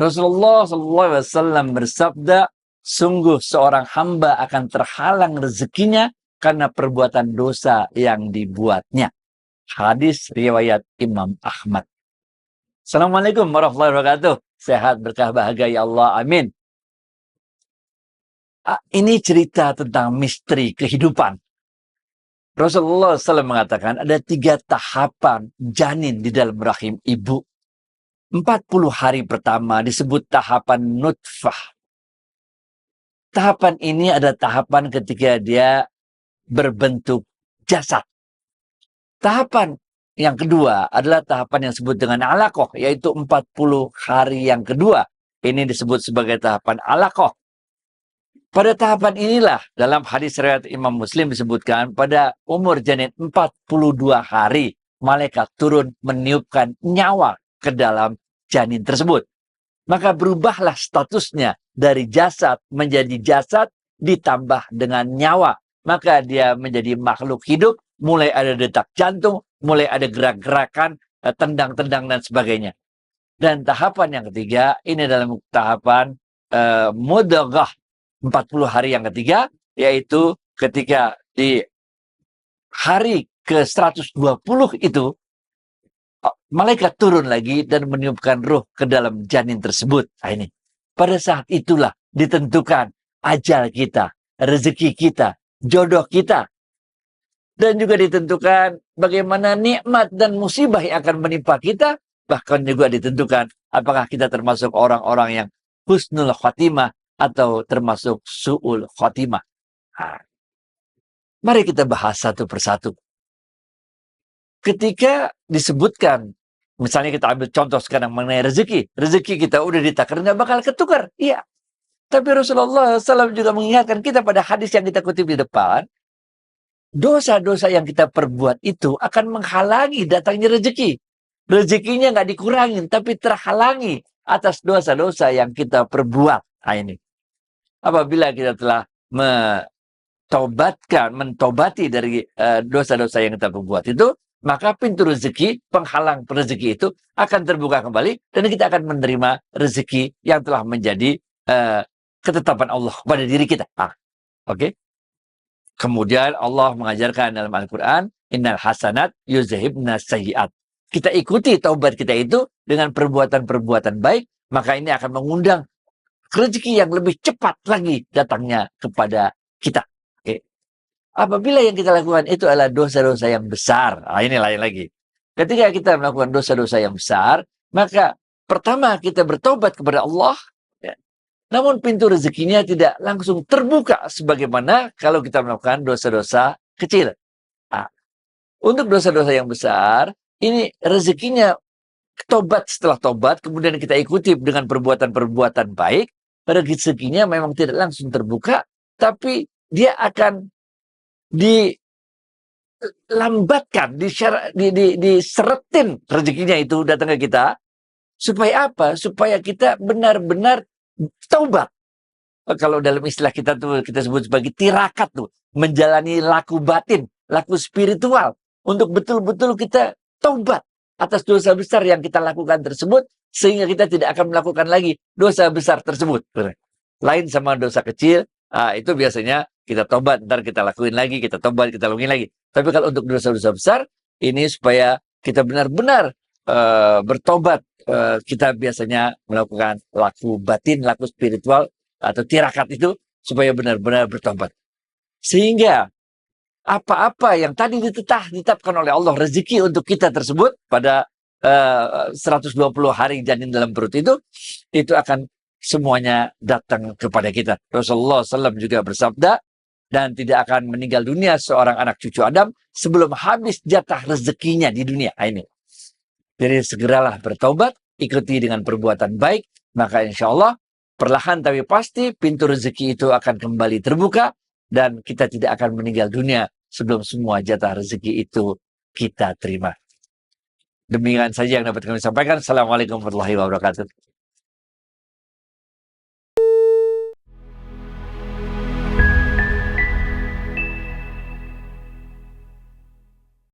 Rasulullah SAW bersabda, sungguh seorang hamba akan terhalang rezekinya karena perbuatan dosa yang dibuatnya. Hadis riwayat Imam Ahmad. Assalamualaikum warahmatullahi wabarakatuh. Sehat, berkah, bahagia ya Allah. Amin. Ini cerita tentang misteri kehidupan. Rasulullah SAW mengatakan ada 3 tahapan janin di dalam rahim ibu. 40 hari pertama disebut tahapan nutfah. Tahapan ini ada tahapan ketika dia berbentuk jasad. Tahapan yang kedua adalah tahapan yang disebut dengan alaqah, yaitu 40 hari yang kedua. Ini disebut sebagai tahapan alaqah. Pada tahapan inilah dalam hadis riwayat Imam Muslim disebutkan pada umur janin 42 hari malaikat turun meniupkan nyawa ke dalam janin tersebut. Maka berubahlah statusnya dari jasad menjadi jasad ditambah dengan nyawa. Maka dia menjadi makhluk hidup, mulai ada detak jantung, mulai ada gerak-gerakan, tendang-tendang dan sebagainya. Dan tahapan yang ketiga, ini dalam tahapan mudghah. 40 hari yang ketiga, yaitu ketika di hari ke-120 itu, malaikat turun lagi dan meniupkan ruh ke dalam janin tersebut. Nah ini, pada saat itulah ditentukan ajal kita, rezeki kita, jodoh kita. Dan juga ditentukan bagaimana nikmat dan musibah yang akan menimpa kita. Bahkan juga ditentukan apakah kita termasuk orang-orang yang husnul khatimah atau termasuk su'ul khatimah. Nah, mari kita bahas satu persatu. Ketika disebutkan, misalnya kita ambil contoh sekarang mengenai rezeki. Rezeki kita udah ditakdir, nggak bakal ketukar. Iya. Tapi Rasulullah SAW juga mengingatkan kita pada hadis yang kita kutip di depan. Dosa-dosa yang kita perbuat itu akan menghalangi datangnya rezeki. Rezekinya nggak dikurangin, tapi terhalangi atas dosa-dosa yang kita perbuat. Nah ini. Apabila kita telah mentobati dari dosa-dosa yang kita perbuat itu, maka pintu rezeki, penghalang rezeki itu akan terbuka kembali dan kita akan menerima rezeki yang telah menjadi ketetapan Allah pada diri kita. Oke? Kemudian Allah mengajarkan dalam Al-Quran, innal hasanat yuzhibna sayyi'at. Kita ikuti taubat kita itu dengan perbuatan-perbuatan baik, maka ini akan mengundang rezeki yang lebih cepat lagi datangnya kepada kita. Oke. Apabila yang kita lakukan itu adalah dosa-dosa yang besar. Ini lain lagi. Ketika kita melakukan dosa-dosa yang besar, maka pertama kita bertobat kepada Allah. Ya. Namun pintu rezekinya tidak langsung terbuka sebagaimana kalau kita melakukan dosa-dosa kecil. Untuk dosa-dosa yang besar, ini rezekinya tobat setelah tobat, kemudian kita ikuti dengan perbuatan-perbuatan baik, rezekinya memang tidak langsung terbuka, tapi dia akan dilambatkan, diseretin rezekinya itu datang ke kita. Supaya apa? Supaya kita benar-benar taubat. Kalau dalam istilah kita tuh kita sebut sebagai tirakat tuh, menjalani laku batin, laku spiritual, untuk betul-betul kita taubat atas dosa besar yang kita lakukan tersebut, sehingga kita tidak akan melakukan lagi dosa besar tersebut. Lain sama dosa kecil, itu biasanya kita tobat, ntar kita lakuin lagi, kita tobat, kita lakuin lagi. Tapi kalau untuk dosa-dosa besar, ini supaya kita benar-benar bertobat, kita biasanya melakukan laku batin, laku spiritual, atau tirakat itu, supaya benar-benar bertobat. Sehingga apa-apa yang tadi ditetapkan oleh Allah rezeki untuk kita tersebut pada 120 hari janin dalam perut itu akan semuanya datang kepada kita. Rasulullah SAW juga bersabda, dan tidak akan meninggal dunia seorang anak cucu Adam sebelum habis jatah rezekinya di dunia. Ini. Jadi segeralah bertobat, ikuti dengan perbuatan baik, maka insya Allah perlahan tapi pasti pintu rezeki itu akan kembali terbuka, dan kita tidak akan meninggal dunia sebelum semua jatah rezeki itu kita terima. Demikian saja yang dapat kami sampaikan. Assalamualaikum warahmatullahi wabarakatuh.